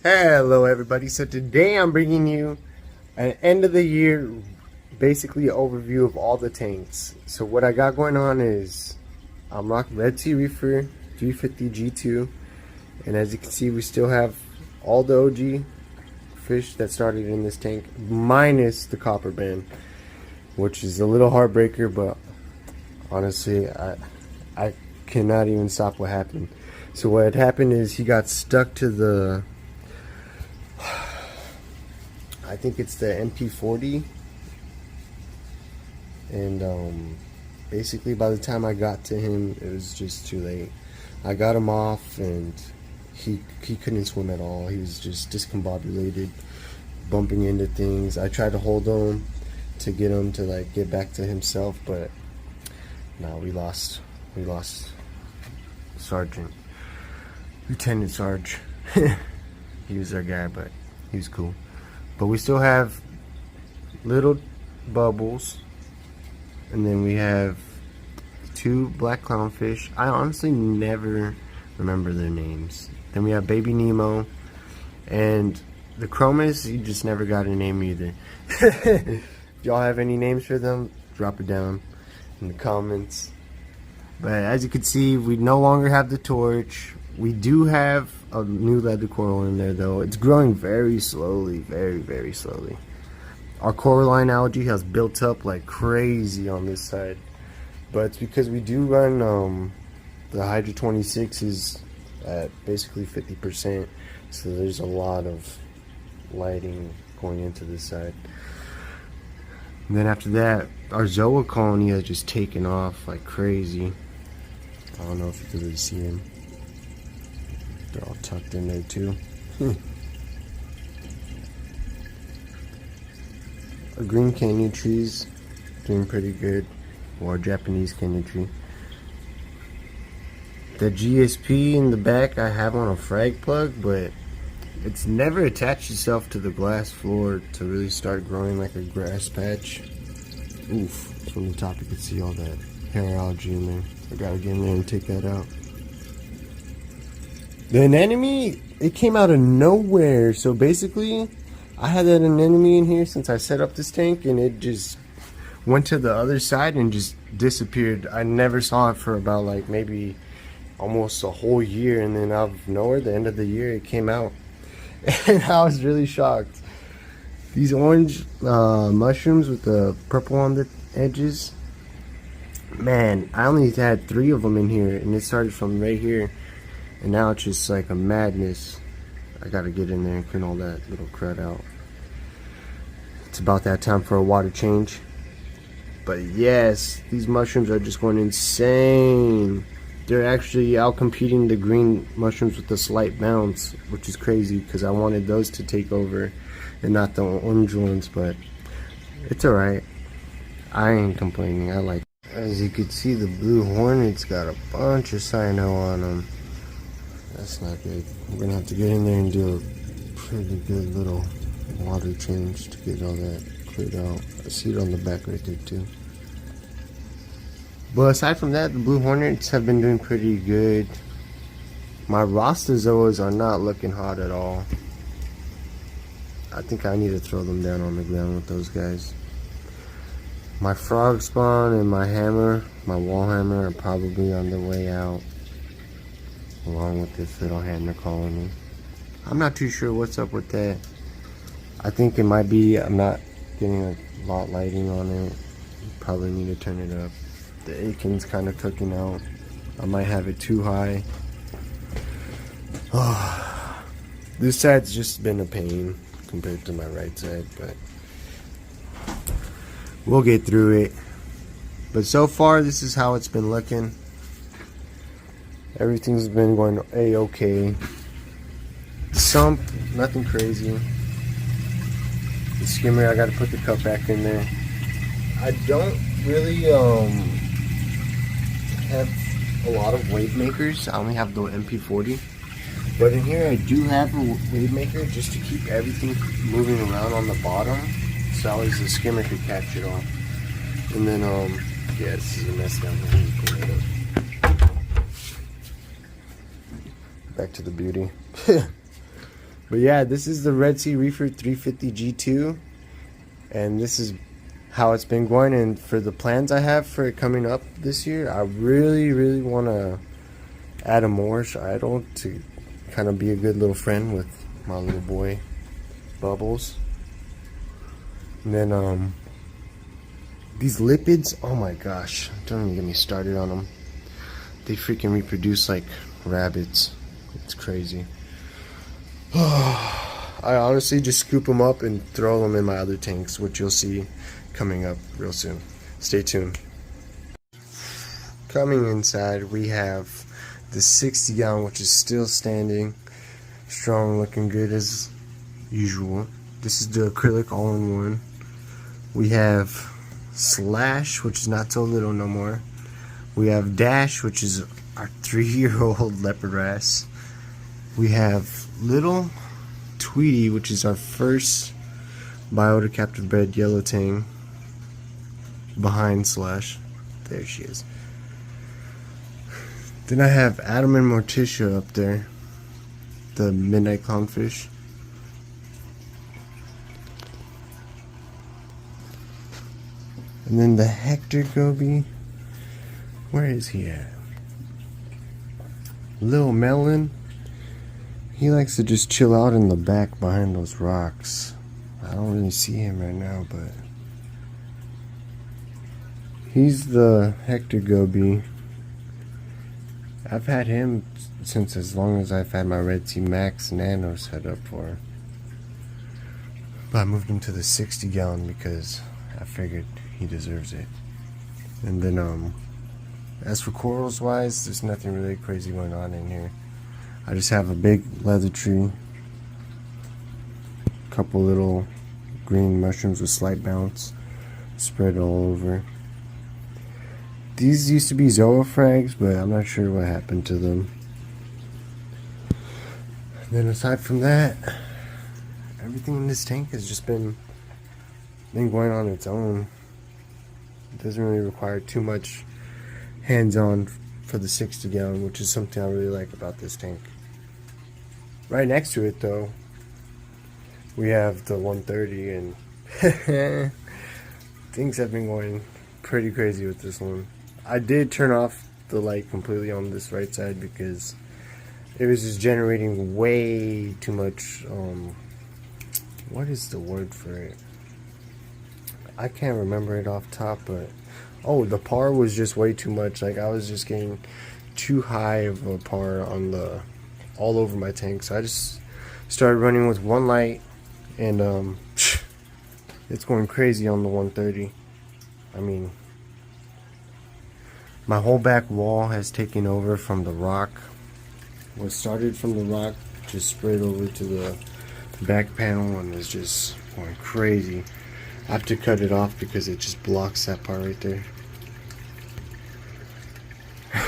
Hello everybody, so today I'm bringing you an end of the year basically overview of all the tanks. So what I got going on is I'm rocking Red Sea Reefer 350 G2, and as you can see we still have all the OG fish that started in this tank minus the copper band, which is a little heartbreaker, but honestly I cannot even stop what happened. So what had happened is he got stuck to the, I think it's the MP40, and basically by the time I got to him it was just too late. I got him off and he couldn't swim at all. He was just discombobulated, bumping into things. I tried to hold him to get him to like get back to himself, but no, we lost Sergeant, Lieutenant Sarge. He was our guy, but he was cool. But we still have little bubbles, and then we have two black clownfish. I honestly never remember their names. Then we have baby Nemo, and the chromas, you just never got a name either. If y'all have any names for them, drop it down in the comments. But as you can see, we no longer have the torch. We do have a new leather coral in there though. It's growing very slowly, very slowly. Our coralline algae has built up like crazy on this side, but it's because we do run the Hydra 26s at basically 50%, so there's a lot of lighting going into this side. And then after that, our Zoa colony has just taken off like crazy. I don't know if you can really see them. They're all tucked in there too. Our green canyon trees doing pretty good. Or our Japanese canyon tree. The GSP in the back I have on a frag plug, but it's never attached itself to the glass floor to really start growing like a grass patch. Oof, from the top you can see all that hair algae in there. I gotta get in there and take that out. The anemone, it came out of nowhere. So basically, I had that anemone in here since I set up this tank, and it just went to the other side and just disappeared. I never saw it for about like maybe almost a whole year, and then out of nowhere, the end of the year, it came out. And I was really shocked. These orange mushrooms with the purple on the edges, man, I only had 3 of them in here, and it started from right here. And now it's just like a madness. I gotta get in there and clean all that little crud out. It's about that time for a water change. But yes, these mushrooms are just going insane. They're actually out competing the green mushrooms with a slight bounce, which is crazy because I wanted those to take over and not the orange ones, but it's alright. I ain't complaining, I like it. As you can see, the blue hornet's got a bunch of cyano on them. That's not good. We're gonna have to get in there and do a pretty good little water change to get all that cleared out. I see it on the back right there too. But aside from that, the blue hornets have been doing pretty good. My Rastazoas are not looking hot at all. I think I need to throw them down on the ground with those guys. My frog spawn and my hammer, my wall hammer, are probably on the way out, along with this little hammer colony. I'm not too sure what's up with that. I think it might be I'm not getting a lot lighting on it. Probably need to turn it up. The Aiken's kind of cooking out. I might have it too high. Oh, this side's just been a pain compared to my right side, but we'll get through it. But so far, this is how it's been looking. Everything's been going a-okay. The sump, nothing crazy. The skimmer, I gotta put the cup back in there. I don't really have a lot of wave makers. I only have the MP40. But in here I do have a wave maker just to keep everything moving around on the bottom, so always the skimmer could catch it all. And then yeah, this is a mess down here. Back to the beauty. But yeah, this is the Red Sea Reefer 350 G2, and this is how it's been going. And for the plans I have for it coming up this year, I really want to add a Moorish idol to kind of be a good little friend with my little boy Bubbles. And then these lipids, oh my gosh, don't even get me started on them. They freaking reproduce like rabbits. It's crazy. I honestly just scoop them up and throw them in my other tanks, which you'll see coming up real soon. Stay tuned. Coming inside, we have the 60 gallon, which is still standing strong, looking good as usual. This is the acrylic all-in-one. We have Slash, which is not so little no more. We have Dash, which is our 3-year-old leopard wrasse. We have Little Tweety, which is our first biota captive bred yellow tang behind Slash. There she is. Then I have Adam and Morticia up there, the midnight clownfish. And then the Hector Goby. Where is he at? Lil Melon. He likes to just chill out in the back behind those rocks. I don't really see him right now, but he's the Hector Goby. I've had him since as long as I've had my Red Sea Max Nano set up for. But I moved him to the 60 gallon because I figured he deserves it. And then as for corals wise, there's nothing really crazy going on in here. I just have a big leather tree, a couple little green mushrooms with slight bounce spread all over. These used to be zoophags, but I'm not sure what happened to them. And then aside from that, everything in this tank has just been going on its own. It doesn't really require too much hands-on for the 60 gallon, which is something I really like about this tank. Right next to it though, we have the 130, and things have been going pretty crazy with this one. I did turn off the light completely on this right side because it was just generating way too much, what is the word for it? I can't remember it off top, but oh, the par was just way too much. Like, I was just getting too high of a par on the all over my tank, so I just started running with one light, and it's going crazy on the 130. I mean, my whole back wall has taken over from the rock. What started from the rock just spread over to the back panel and is just going crazy. I have to cut it off because it just blocks that part right there.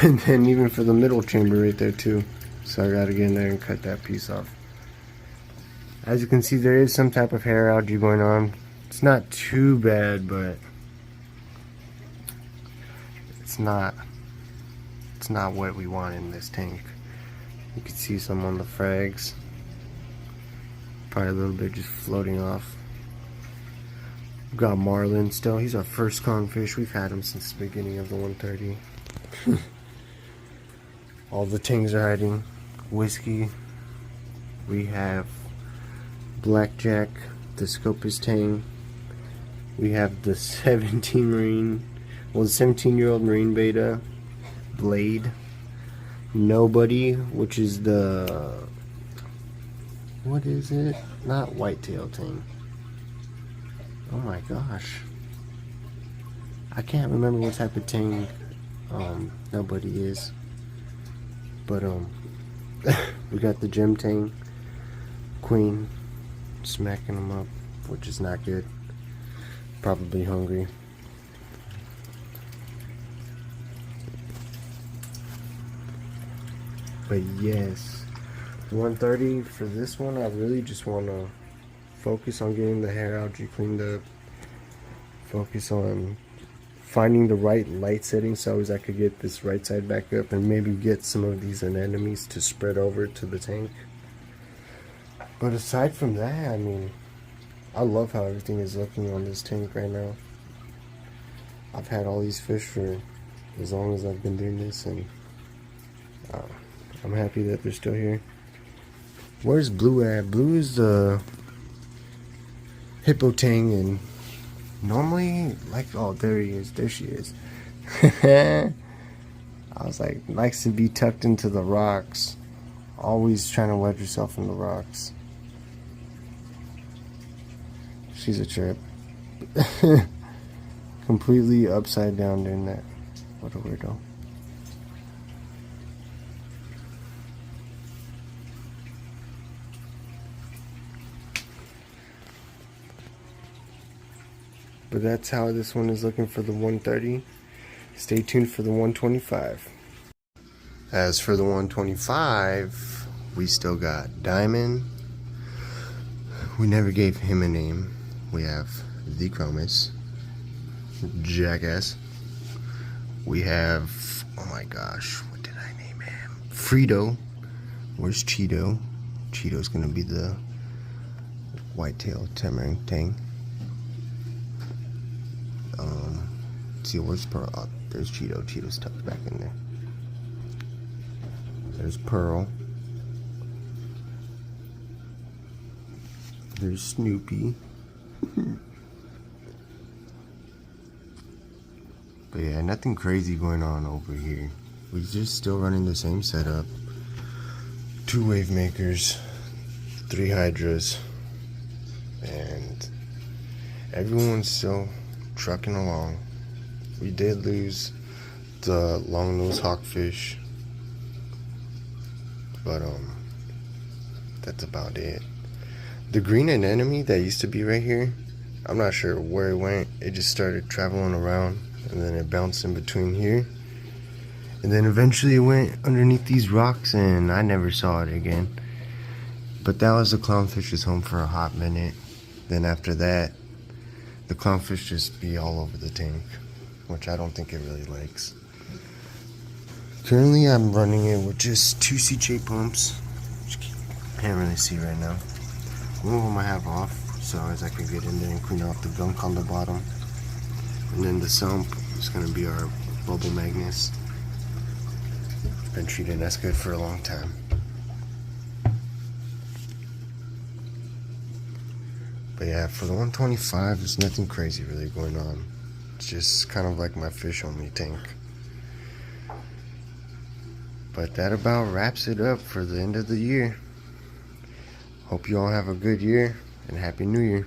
And then even for the middle chamber right there too. So I gotta get in there and cut that piece off. As you can see, there is some type of hair algae going on. It's not too bad, but it's not what we want in this tank. You can see some on the frags. Probably a little bit just floating off. We've got Marlin still. He's our first clownfish. We've had him since the beginning of the 130. All the tangs are hiding. Whiskey. We have Blackjack, the Scopus tang. We have the 17-year-old marine beta, Blade. Nobody, which is the, what is it? Not whitetail tang. Oh my gosh. I can't remember what type of tang Nobody is. But we got the gem tang queen smacking them up, which is not good. Probably hungry. But yes, 130 for this one. I really just want to focus on getting the hair algae cleaned up, focus on finding the right light setting so as I could get this right side back up and maybe get some of these anemones to spread over to the tank. But aside from that, I mean, I love how everything is looking on this tank right now. I've had all these fish for as long as I've been doing this, and uh, I'm happy that they're still here. Where's Blue at? Blue is the hippo tang, and normally, like, oh, there he is. There she is. I was like, likes to be tucked into the rocks. Always trying to wedge herself in the rocks. She's a trip. Completely upside down doing that. What a weirdo. But that's how this one is looking for the 130. Stay tuned for the 125. As for the 125, we still got Diamond. We never gave him a name. We have the Chromis, Jackass. We have, oh my gosh, what did I name him? Frito. Where's Cheeto? Cheeto's gonna be the whitetail tamarind tang. Let's see, where's Pearl? Oh, there's Cheeto. Cheeto's tucked back in there. There's Pearl. There's Snoopy. But yeah, nothing crazy going on over here. We're just still running the same setup. 2 wave makers, 3 hydras, and everyone's still trucking along. We did lose the long-nosed hawkfish, but that's about it. The green anemone that used to be right here, I'm not sure where it went. It just started traveling around, and then it bounced in between here, and then eventually it went underneath these rocks, and I never saw it again. But that was the clownfish's home for a hot minute. Then after that, the clownfish just be all over the tank, which I don't think it really likes. Currently I'm running it with just 2 CJ pumps, which can't really see right now. One of them I have off, so as I can get in there and clean off the gunk on the bottom. And then the sump is going to be our bubble magnets. Been treating us good for a long time. But yeah, for the 125, there's nothing crazy really going on. It's just kind of like my fish only tank. But that about wraps it up for the end of the year. Hope you all have a good year and Happy New Year.